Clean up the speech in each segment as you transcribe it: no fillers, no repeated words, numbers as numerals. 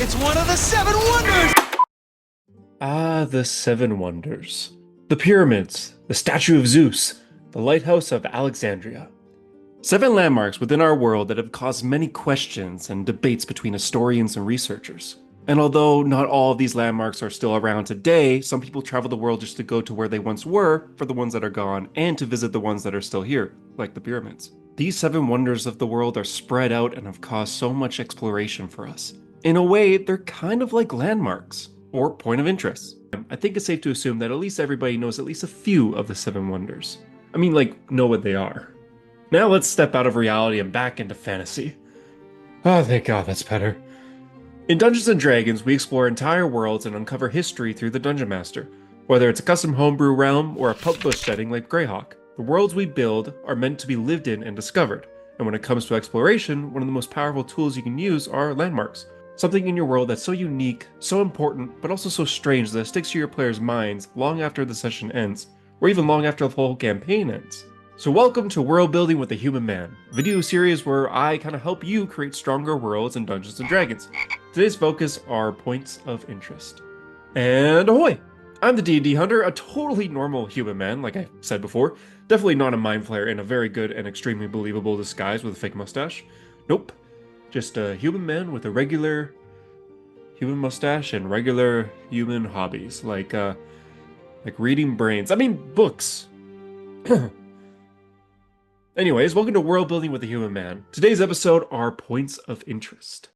It's one of the seven wonders! Ah, the Seven Wonders. The pyramids, the statue of Zeus, the lighthouse of Alexandria. Seven landmarks within our world that have caused many questions and debates between historians and researchers. And although not all of these landmarks are still around today, some people travel the world just to go to where they once were for the ones that are gone and to visit the ones that are still here, like the pyramids. These seven wonders of the world are spread out and have caused so much exploration for us. In a way, they're kind of like landmarks, or point of interest. I think it's safe to assume that at least everybody knows at least a few of the seven wonders. I mean, like, know what they are. Now let's step out of reality and back into fantasy. Oh, thank God, that's better. In Dungeons & Dragons, we explore entire worlds and uncover history through the Dungeon Master. Whether it's a custom homebrew realm or a published setting like Greyhawk, the worlds we build are meant to be lived in and discovered. And when it comes to exploration, one of the most powerful tools you can use are landmarks. Something in your world that's so unique, so important, but also so strange that it sticks to your players' minds long after the session ends, or even long after the whole campaign ends. So welcome to World Building with the Human Man, a video series where I kind of help you create stronger worlds in Dungeons & Dragons. Today's focus are points of interest. And ahoy! I'm the D&D Hunter, a totally normal human man, like I said before. Definitely not a mind flayer in a very good and extremely believable disguise with a fake mustache. Nope. Just a human man with a regular human mustache and regular human hobbies, like reading brains. I mean, books. Anyways, welcome to World Building with the Human Man. Today's episode are points of interest.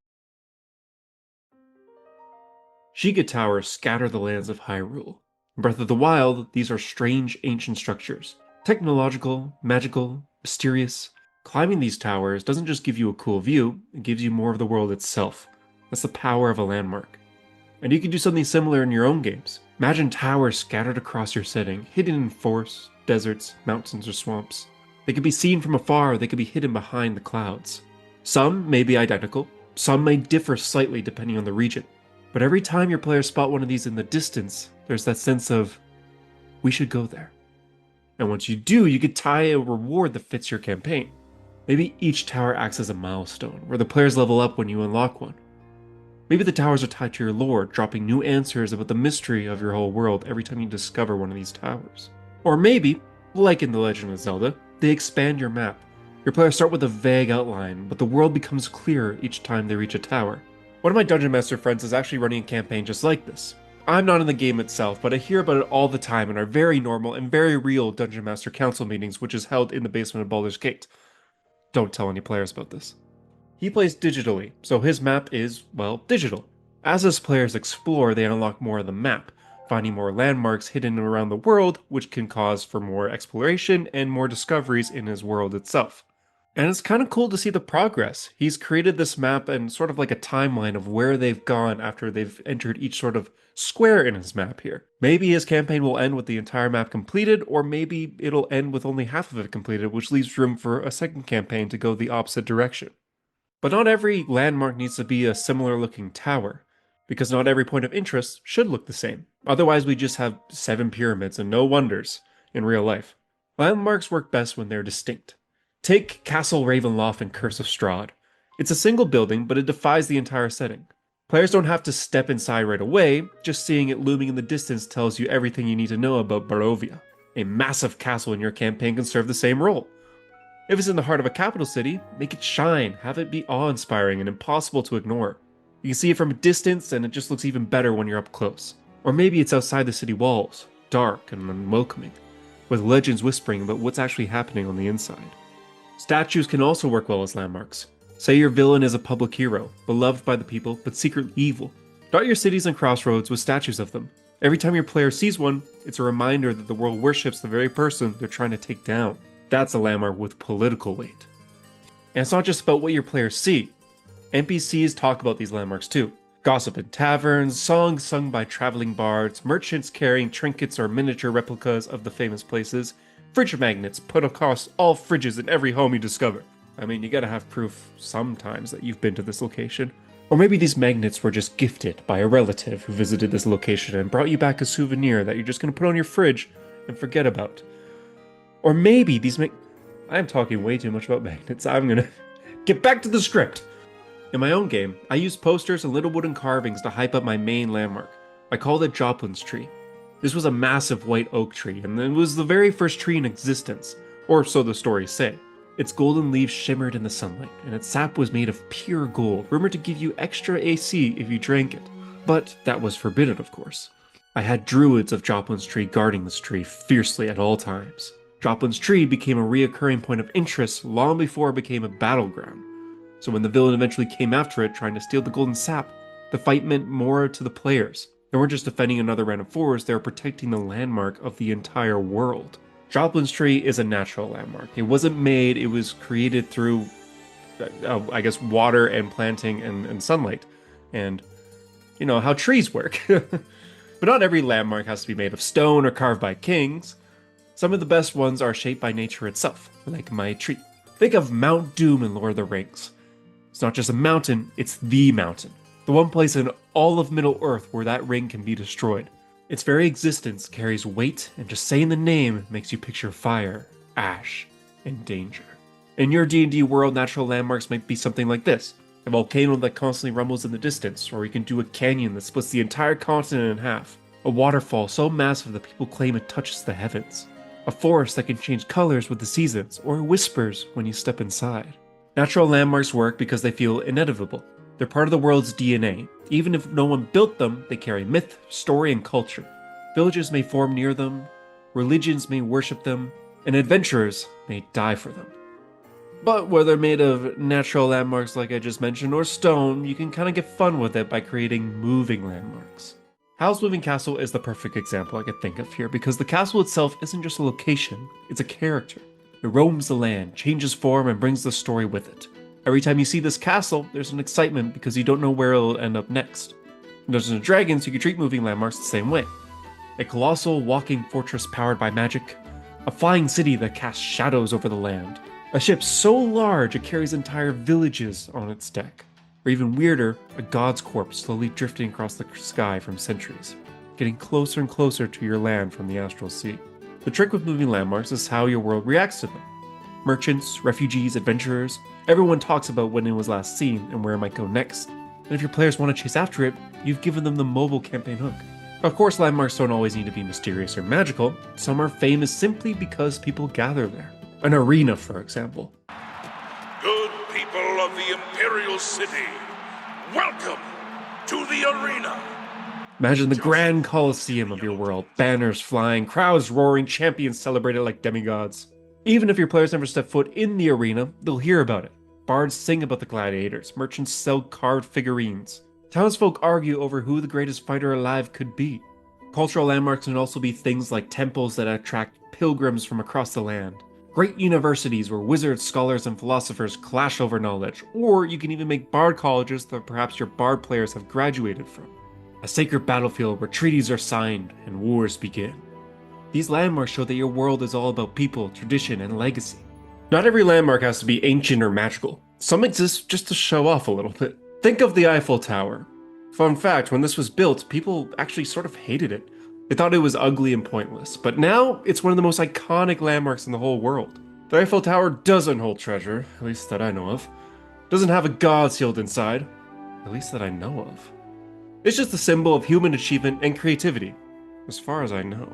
Sheikah Towers scatter the lands of Hyrule. In Breath of the Wild, these are strange ancient structures. Technological, magical, mysterious. Climbing these towers doesn't just give you a cool view, it gives you more of the world itself. That's the power of a landmark. And you can do something similar in your own games. Imagine towers scattered across your setting, hidden in forests, deserts, mountains, or swamps. They could be seen from afar, they could be hidden behind the clouds. Some may be identical, some may differ slightly depending on the region. But every time your players spot one of these in the distance, there's that sense of, we should go there. And once you do, you could tie a reward that fits your campaign. Maybe each tower acts as a milestone, where the players level up when you unlock one. Maybe the towers are tied to your lore, dropping new answers about the mystery of your whole world every time you discover one of these towers. Or maybe, like in The Legend of Zelda, they expand your map. Your players start with a vague outline, but the world becomes clearer each time they reach a tower. One of my Dungeon Master friends is actually running a campaign just like this. I'm not in the game itself, but I hear about it all the time in our very normal and very real Dungeon Master Council meetings, which is held in the basement of Baldur's Gate. Don't tell any players about this. He plays digitally, so his map is, well, digital. As his players explore, they unlock more of the map, finding more landmarks hidden around the world, which can cause for more exploration and more discoveries in his world itself. And it's kind of cool to see the progress. He's created this map and sort of like a timeline of where they've gone after they've entered each sort of square in his map here. Maybe his campaign will end with the entire map completed, or maybe it'll end with only half of it completed, which leaves room for a second campaign to go the opposite direction. But not every landmark needs to be a similar looking tower, because not every point of interest should look the same. Otherwise we just have 7 pyramids and no wonders in real life. Landmarks work best when they're distinct. Take Castle Ravenloft and Curse of Strahd. It's a single building, but it defies the entire setting. Players don't have to step inside right away, just seeing it looming in the distance tells you everything you need to know about Barovia. A massive castle in your campaign can serve the same role. If it's in the heart of a capital city, make it shine, have it be awe-inspiring and impossible to ignore. You can see it from a distance and it just looks even better when you're up close. Or maybe it's outside the city walls, dark and unwelcoming, with legends whispering about what's actually happening on the inside. Statues can also work well as landmarks. Say your villain is a public hero, beloved by the people, but secretly evil. Dot your cities and crossroads with statues of them. Every time your player sees one, it's a reminder that the world worships the very person they're trying to take down. That's a landmark with political weight. And it's not just about what your players see. NPCs talk about these landmarks too. Gossip in taverns, songs sung by traveling bards, merchants carrying trinkets or miniature replicas of the famous places, fridge magnets put across all fridges in every home you discover. I mean, you gotta have proof sometimes that you've been to this location. Or maybe these magnets were just gifted by a relative who visited this location and brought you back a souvenir that you're just gonna put on your fridge and forget about. Or maybe these I'm talking way too much about magnets. I'm gonna get back to the script. In my own game, I used posters and little wooden carvings to hype up my main landmark. I called it Joplin's Tree. This was a massive white oak tree, and it was the very first tree in existence, or so the stories say. Its golden leaves shimmered in the sunlight, and its sap was made of pure gold, rumored to give you extra AC if you drank it. But that was forbidden, of course. I had druids of Joplin's Tree guarding this tree fiercely at all times. Joplin's Tree became a reoccurring point of interest long before it became a battleground. So when the villain eventually came after it, trying to steal the golden sap, the fight meant more to the players. They weren't just defending another round of forest, they were protecting the landmark of the entire world. Joplin's Tree is a natural landmark. It wasn't made, it was created through, water and planting and sunlight. And, how trees work. But not every landmark has to be made of stone or carved by kings. Some of the best ones are shaped by nature itself, like my tree. Think of Mount Doom in Lord of the Rings. It's not just a mountain, it's the mountain. The one place in all of Middle-earth where that ring can be destroyed. Its very existence carries weight, and just saying the name makes you picture fire, ash, and danger. In your D&D world, natural landmarks might be something like this. A volcano that constantly rumbles in the distance, or you can do a canyon that splits the entire continent in half. A waterfall so massive that people claim it touches the heavens. A forest that can change colors with the seasons, or whispers when you step inside. Natural landmarks work because they feel inevitable. They're part of the world's DNA. Even if no one built them, they carry myth, story, and culture. Villages may form near them, religions may worship them, and adventurers may die for them. But whether made of natural landmarks like I just mentioned or stone, you can kind of get fun with it by creating moving landmarks. Howl's Moving Castle is the perfect example I could think of here because the castle itself isn't just a location, it's a character. It roams the land, changes form, and brings the story with it. Every time you see this castle, there's an excitement because you don't know where it'll end up next. In Dungeons & Dragons, you can treat moving landmarks the same way. A colossal walking fortress powered by magic, a flying city that casts shadows over the land, a ship so large it carries entire villages on its deck, or even weirder, a god's corpse slowly drifting across the sky from centuries, getting closer and closer to your land from the astral sea. The trick with moving landmarks is how your world reacts to them. Merchants, refugees, adventurers, everyone talks about when it was last seen and where it might go next. And if your players want to chase after it, you've given them the mobile campaign hook. Of course, landmarks don't always need to be mysterious or magical. Some are famous simply because people gather there. An arena, for example. Good people of the Imperial City, welcome to the arena. Imagine the grand coliseum of your world, banners flying, crowds roaring, champions celebrated like demigods. Even if your players never step foot in the arena, they'll hear about it. Bards sing about the gladiators, merchants sell carved figurines. Townsfolk argue over who the greatest fighter alive could be. Cultural landmarks can also be things like temples that attract pilgrims from across the land. Great universities where wizards, scholars, and philosophers clash over knowledge, or you can even make bard colleges that perhaps your bard players have graduated from. A sacred battlefield where treaties are signed and wars begin. These landmarks show that your world is all about people, tradition, and legacy. Not every landmark has to be ancient or magical. Some exist just to show off a little bit. Think of the Eiffel Tower. Fun fact, when this was built, people actually sort of hated it. They thought it was ugly and pointless, but now it's one of the most iconic landmarks in the whole world. The Eiffel Tower doesn't hold treasure, at least that I know of. Doesn't have a god sealed inside, at least that I know of. It's just a symbol of human achievement and creativity, as far as I know.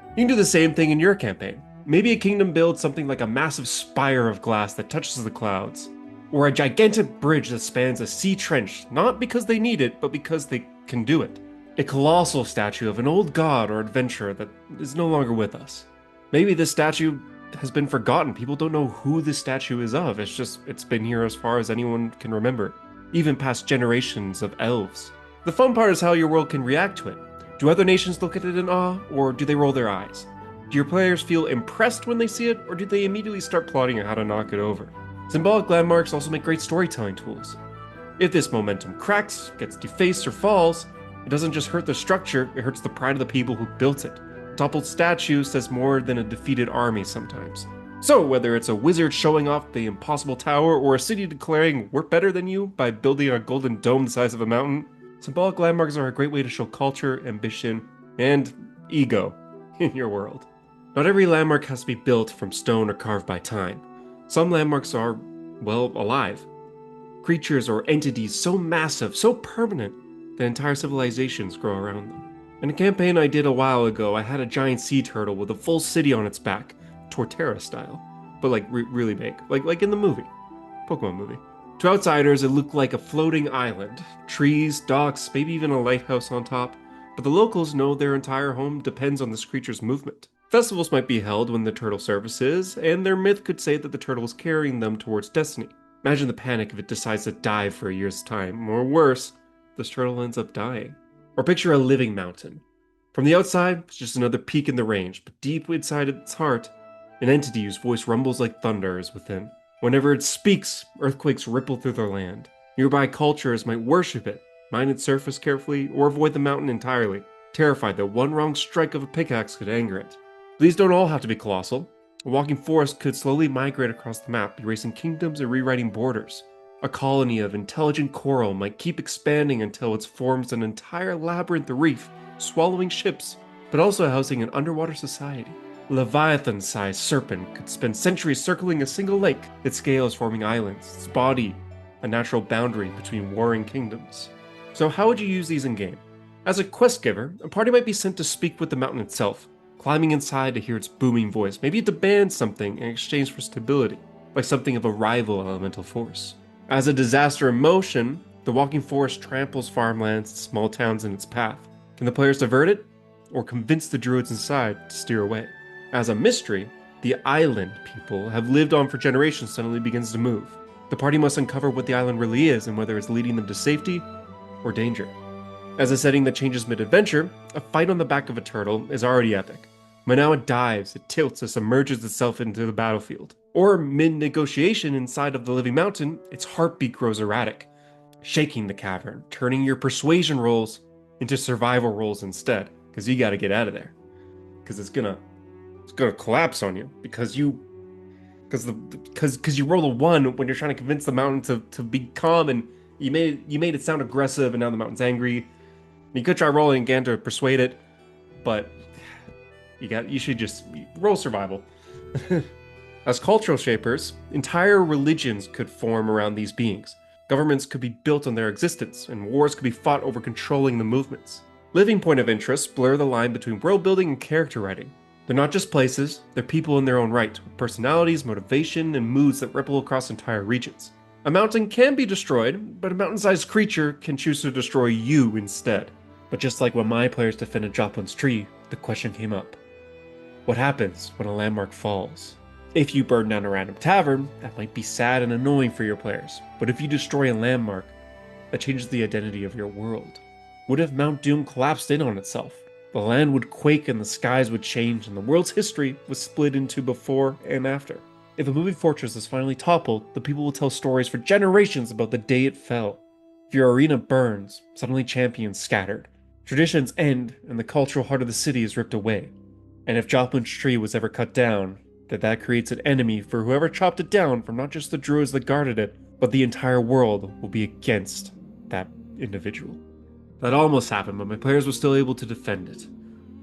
You can do the same thing in your campaign. Maybe a kingdom builds something like a massive spire of glass that touches the clouds, or a gigantic bridge that spans a sea trench, not because they need it, but because they can do it. A colossal statue of an old god or adventurer that is no longer with us. Maybe this statue has been forgotten. People don't know who this statue is of. It's been here as far as anyone can remember, even past generations of elves. The fun part is how your world can react to it. Do other nations look at it in awe, or do they roll their eyes? Do your players feel impressed when they see it, or do they immediately start plotting on how to knock it over? Symbolic landmarks also make great storytelling tools. If this momentum cracks, gets defaced, or falls, it doesn't just hurt the structure, it hurts the pride of the people who built it. A toppled statue says more than a defeated army sometimes. So, whether it's a wizard showing off the impossible tower, or a city declaring we're better than you by building a golden dome the size of a mountain, symbolic landmarks are a great way to show culture, ambition, and ego in your world. Not every landmark has to be built from stone or carved by time. Some landmarks are, well, alive. creatures or entities so massive, so permanent, that entire civilizations grow around them. In a campaign I did a while ago, I had a giant sea turtle with a full city on its back, Torterra style, but like really big, like in the movie, Pokemon movie. To outsiders, it looked like a floating island, trees, docks, maybe even a lighthouse on top, but the locals know their entire home depends on this creature's movement. Festivals might be held when the turtle surfaces, and their myth could say that the turtle is carrying them towards destiny. Imagine the panic if it decides to dive for a year's time, or worse, this turtle ends up dying. Or picture a living mountain. From the outside, it's just another peak in the range, but deep inside its heart, an entity whose voice rumbles like thunder is within. Whenever it speaks, earthquakes ripple through their land. Nearby cultures might worship it, mine its surface carefully, or avoid the mountain entirely, terrified that one wrong strike of a pickaxe could anger it. These don't all have to be colossal. A walking forest could slowly migrate across the map, erasing kingdoms and rewriting borders. A colony of intelligent coral might keep expanding until it forms an entire labyrinth reef, swallowing ships, but also housing an underwater society. A Leviathan-sized serpent could spend centuries circling a single lake, its scales forming islands, its body a natural boundary between warring kingdoms. So how would you use these in-game? As a quest giver, a party might be sent to speak with the mountain itself, climbing inside to hear its booming voice. Maybe it demands something in exchange for stability, like something of a rival elemental force. As a disaster in motion, the walking forest tramples farmlands and small towns in its path. Can the players divert it, or convince the druids inside to steer away? As a mystery, the island people have lived on for generations suddenly begins to move. The party must uncover what the island really is and whether it's leading them to safety or danger. As a setting that changes mid-adventure, a fight on the back of a turtle is already epic. But now it dives, it tilts, it submerges itself into the battlefield. Or mid-negotiation inside of the living mountain, its heartbeat grows erratic, shaking the cavern, turning your persuasion rolls into survival rolls instead, because you gotta get out of there. Because it's gonna collapse on you, because you roll a 1 when you're trying to convince the mountain to be calm, and you made it sound aggressive, and now the mountain's angry. You could try rolling again to persuade it, but you should just roll survival. As cultural shapers, entire religions could form around these beings. Governments could be built on their existence, and wars could be fought over controlling the movements. Living point of interest blur the line between world building and character writing. They're not just places, they're people in their own right, with personalities, motivation, and moods that ripple across entire regions. A mountain can be destroyed, but a mountain-sized creature can choose to destroy you instead. But just like when my players defended Joplin's tree, the question came up. What happens when a landmark falls? If you burn down a random tavern, that might be sad and annoying for your players, but if you destroy a landmark, that changes the identity of your world. What if Mount Doom collapsed in on itself? The land would quake and the skies would change, and the world's history was split into before and after. If a moving fortress is finally toppled, the people will tell stories for generations about the day it fell. If your arena burns, suddenly champions scattered. Traditions end, and the cultural heart of the city is ripped away. And if Joplin's tree was ever cut down, that creates an enemy for whoever chopped it down, from not just the druids that guarded it, but the entire world will be against that individual. That almost happened, but my players were still able to defend it.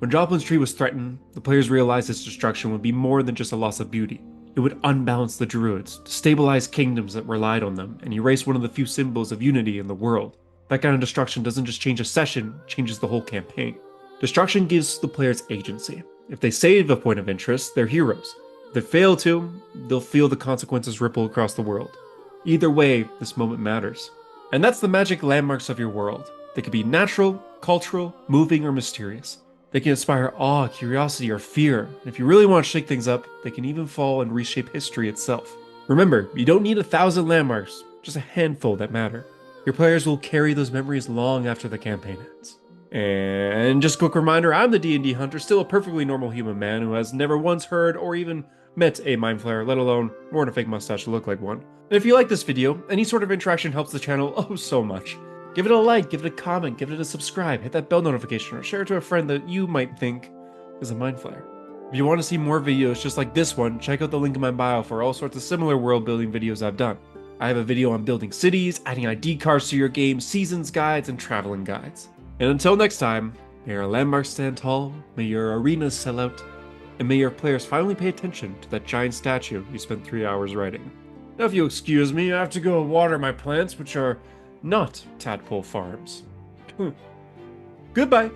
When Joplin's tree was threatened, the players realized its destruction would be more than just a loss of beauty. It would unbalance the druids, destabilize kingdoms that relied on them, and erase one of the few symbols of unity in the world. That kind of destruction doesn't just change a session, it changes the whole campaign. Destruction gives the players agency. If they save a point of interest, they're heroes. If they fail to, they'll feel the consequences ripple across the world. Either way, this moment matters. And that's the magic landmarks of your world. They can be natural, cultural, moving, or mysterious. They can inspire awe, curiosity, or fear. And if you really want to shake things up, they can even fall and reshape history itself. Remember, you don't need 1,000 landmarks, just a handful that matter. Your players will carry those memories long after the campaign ends. And just a quick reminder, I'm the D&D Hunter, still a perfectly normal human man who has never once heard or even met a mind flayer, let alone worn a fake mustache to look like one. And if you like this video, any sort of interaction helps the channel oh so much. Give it a like, give it a comment, give it a subscribe, hit that bell notification, or share it to a friend that you might think is a mind flayer. If you want to see more videos just like this one, check out the link in my bio for all sorts of similar world building videos I've done. I have a video on building cities, adding ID cards to your game, seasons guides, and traveling guides. And until next time, may your landmarks stand tall, may your arenas sell out, and may your players finally pay attention to that giant statue you spent 3 hours writing. Now, if you'll excuse me, I have to go water my plants, which are not tadpole farms. Goodbye.